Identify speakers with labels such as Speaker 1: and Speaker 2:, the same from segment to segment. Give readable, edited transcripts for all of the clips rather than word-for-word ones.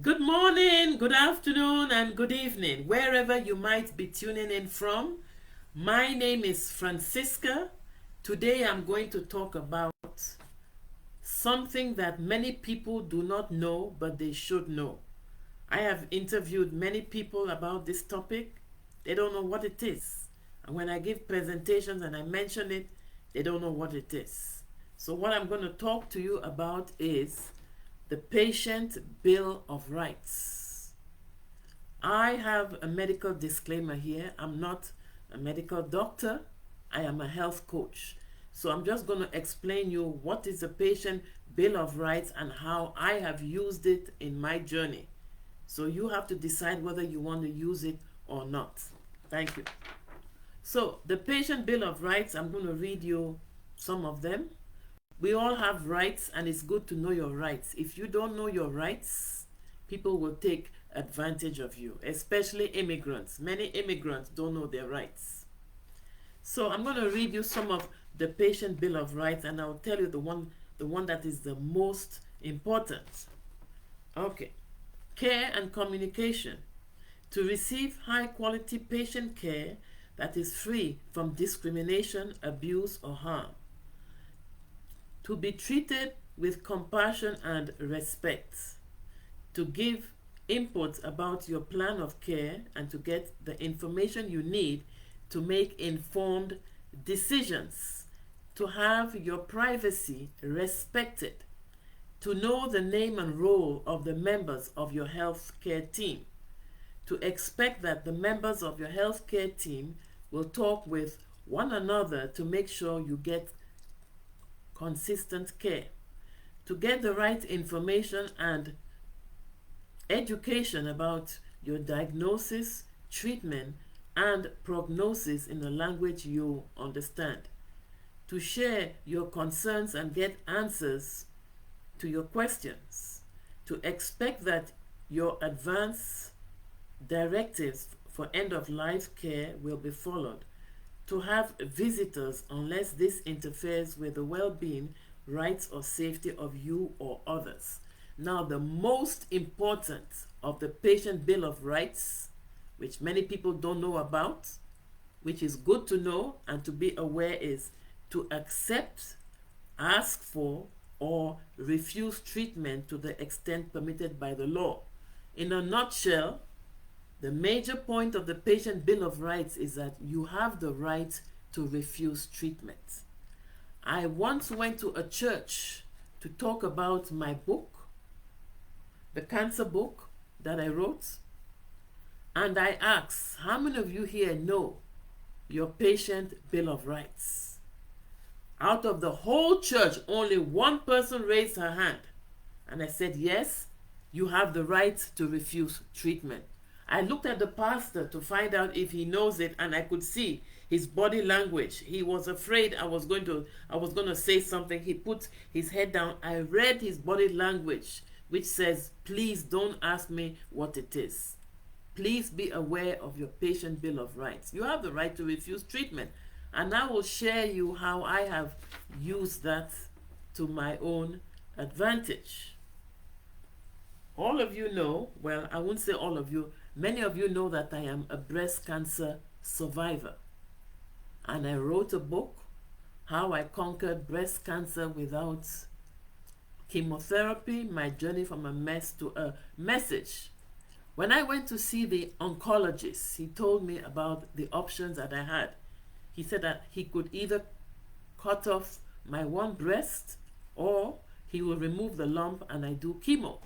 Speaker 1: Good morning, good afternoon, and good evening, wherever you might be tuning in from. My name is Francisca. Today I'm going to talk about something that many people do not know, but they should know. I have interviewed many people about this topic. They don't know what it is. And when I give presentations and I mention it, they don't know what it is. So what I'm going to talk to you about is the Patient Bill of Rights. I have a medical disclaimer here. I'm not a medical doctor. I am a health coach. So I'm just going to explain you what is the Patient Bill of Rights and how I have used it in my journey. So you have to decide whether you want to use it or not. Thank you. So the Patient Bill of Rights, I'm going to read you some of them. We all have rights, and it's good to know your rights. If you don't know your rights, people will take advantage of you, especially immigrants. Many immigrants don't know their rights. So I'm going to read you some of the Patient Bill of Rights, and I'll tell you the one that is the most important. Okay. Care and communication. To receive high-quality patient care that is free from discrimination, abuse, or harm. To be treated with compassion and respect, to give input about your plan of care and to get the information you need to make informed decisions, to have your privacy respected, to know the name and role of the members of your healthcare team, to expect that the members of your healthcare team will talk with one another to make sure you get consistent care, to get the right information and education about your diagnosis, treatment, and prognosis in a language you understand, to share your concerns and get answers to your questions, to expect that your advance directives for end-of-life care will be followed, to have visitors unless this interferes with the well-being, rights, or safety of you or others. Now, the most important of the Patient Bill of Rights, which many people don't know about, which is good to know and to be aware, is to accept, ask for, or refuse treatment to the extent permitted by the law. In a nutshell, the major point of the Patient Bill of Rights is that you have the right to refuse treatment. I once went to a church to talk about my book, the cancer book that I wrote, and I asked, how many of you here know your Patient Bill of Rights? Out of the whole church, only one person raised her hand. And I said, yes, you have the right to refuse treatment. I looked at the pastor to find out if he knows it, and I could see his body language. He was afraid I was going to say something. He put his head down. I read his body language, which says, please don't ask me what it is. Please be aware of your Patient Bill of Rights. You have the right to refuse treatment. And I will share you how I have used that to my own advantage. All of you know, well, I won't say all of you, many of you know that I am a breast cancer survivor. And I wrote a book, How I Conquered Breast Cancer Without Chemotherapy, My Journey from a Mess to a Message. When I went to see the oncologist, he told me about the options that I had. He said that he could either cut off my one breast or he will remove the lump and I do chemo.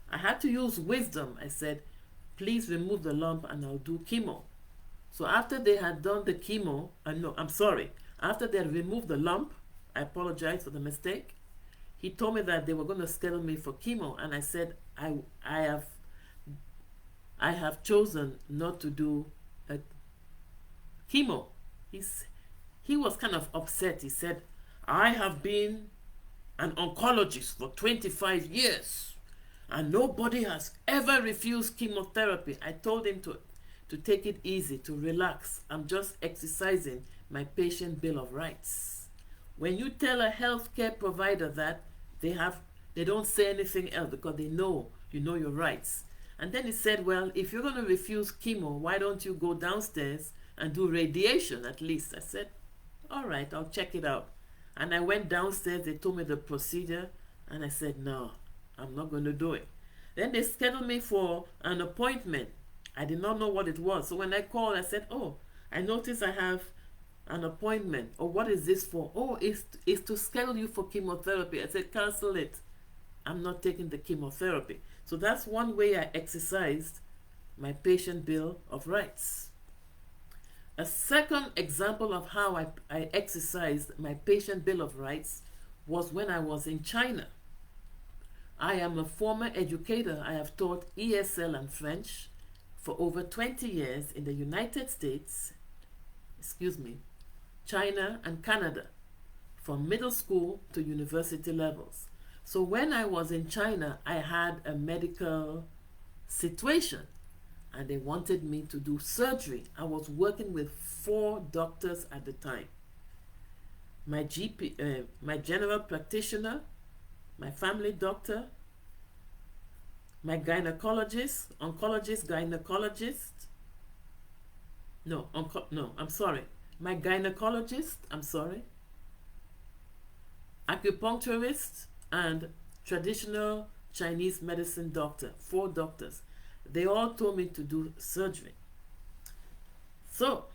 Speaker 1: I had to use wisdom. I said, please remove the lump and I'll do chemo. So after they had done the chemo, after they had removed the lump, I apologize for the mistake, he told me that they were going to schedule me for chemo, and I said, I have chosen not to do a chemo. He was kind of upset. He said, I have been an oncologist for 25 years and nobody has ever refused chemotherapy. I told him to take it easy, to relax. I'm just exercising my Patient Bill of Rights. When you tell a healthcare provider that, they don't say anything else because they know you know your rights. And then he said, well, if you're going to refuse chemo, why don't you go downstairs and do radiation at least? I said, all right, I'll check it out. And I went downstairs, they told me the procedure, and I said, no, I'm not going to do it. Then they scheduled me for an appointment. I did not know what it was. So when I called, I said, oh, I noticed I have an appointment. Oh, what is this for? Oh, it's to schedule you for chemotherapy. I said, cancel it. I'm not taking the chemotherapy. So that's one way I exercised my patient bill of rights. A second example of how I exercised my patient bill of rights was when I was in China. I am a former educator. I have taught ESL and French for over 20 years in the United States, China and Canada, from middle school to university levels. So when I was in China, I had a medical situation and they wanted me to do surgery. I was working with 4 doctors at the time. My GP, my general practitioner, my family doctor, my gynecologist, my gynecologist, acupuncturist, and traditional Chinese medicine doctor, 4 doctors. They all told me to do surgery. So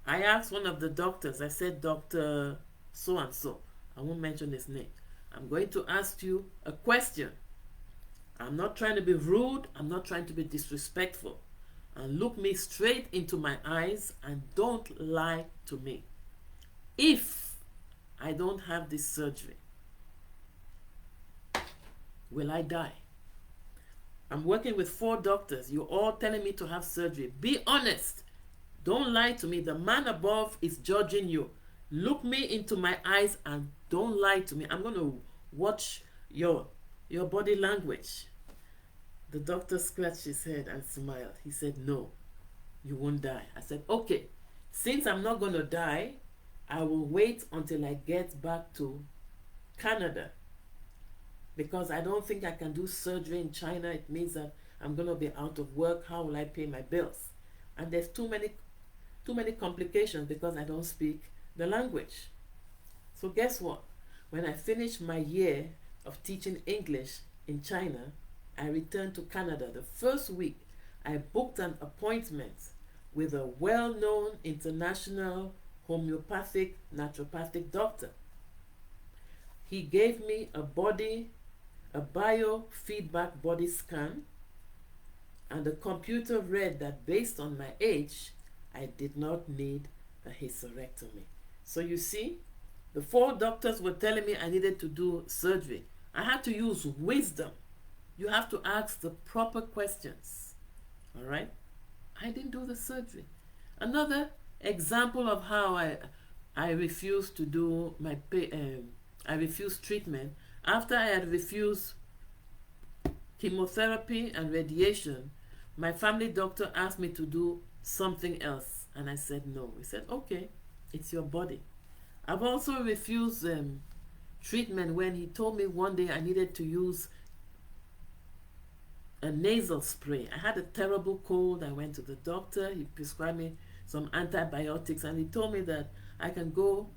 Speaker 1: I asked one of the doctors, I said, Dr. So-and-so, I won't mention his name, I'm going to ask you a question. I'm not trying to be rude, I'm not trying to be disrespectful. And look me straight into my eyes and don't lie to me. If I don't have this surgery, will I die? I'm working with 4 doctors. You're all telling me to have surgery. Be honest. Don't lie to me. The man above is judging you. Look me into my eyes and don't lie to me. I'm going to watch your body language. The doctor scratched his head and smiled. He said, no, you won't die. I said, okay, since I'm not going to die, I will wait until I get back to Canada, because I don't think I can do surgery in China. It means that I'm going to be out of work. How will I pay my bills? And there's too many complications because I don't speak the language. So guess what? When I finished my year of teaching English in China, I returned to Canada. The first week, I booked an appointment with a well-known international homeopathic naturopathic doctor. He gave me a biofeedback body scan, and the computer read that based on my age, I did not need a hysterectomy. So you see, the 4 doctors were telling me I needed to do surgery. I had to use wisdom. You have to ask the proper questions. All right? I didn't do the surgery. Another example of how I refused to do I refused treatment. After I had refused chemotherapy and radiation, my family doctor asked me to do something else, and I said no. He said, okay, it's your body. I've also refused treatment when he told me one day I needed to use a nasal spray. I had a terrible cold. I went to the doctor. He prescribed me some antibiotics, and he told me that I can go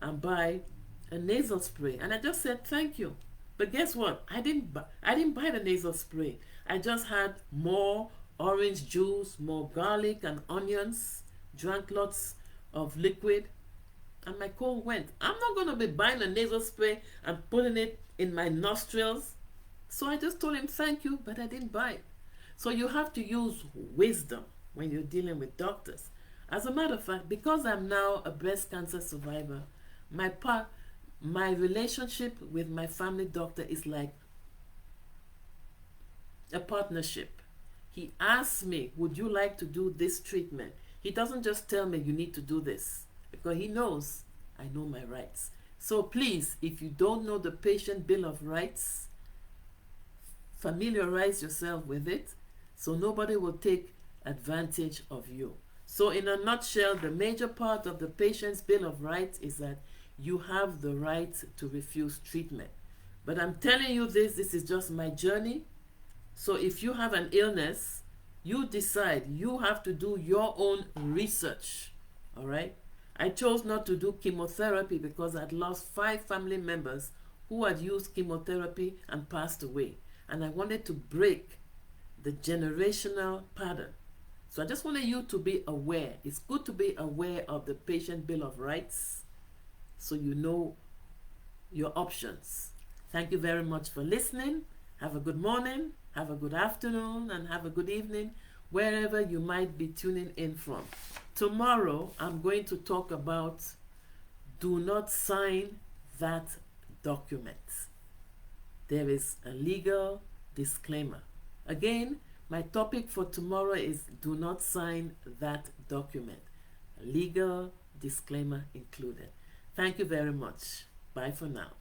Speaker 1: and buy a nasal spray. And I just said thank you. But guess what? I didn't buy the nasal spray. I just had more orange juice, more garlic and onions, drank lots of liquid, and my cold went. I'm not going to be buying a nasal spray and putting it in my nostrils. So I just told him thank you, but I didn't buy it. So you have to use wisdom when you're dealing with doctors. As a matter of fact, because I'm now a breast cancer survivor, my relationship with my family doctor is like a partnership. He asks me, would you like to do this treatment? He doesn't just tell me you need to do this, because he knows I know my rights. So please, if you don't know the patient bill of rights, familiarize yourself with it so nobody will take advantage of you. So in a nutshell, the major part of the patient's bill of rights is that you have the right to refuse treatment. But I'm telling you this is just my journey. So if you have an illness, you decide, you have to do your own research. All right? I chose not to do chemotherapy because I'd lost 5 family members who had used chemotherapy and passed away. And I wanted to break the generational pattern. So I just wanted you to be aware. It's good to be aware of the Patient Bill of Rights so you know your options. Thank you very much for listening. Have a good morning, have a good afternoon, and have a good evening, wherever you might be tuning in from. Tomorrow, I'm going to talk about do not sign that document. There is a legal disclaimer. Again, my topic for tomorrow is do not sign that document. A legal disclaimer included. Thank you very much. Bye for now.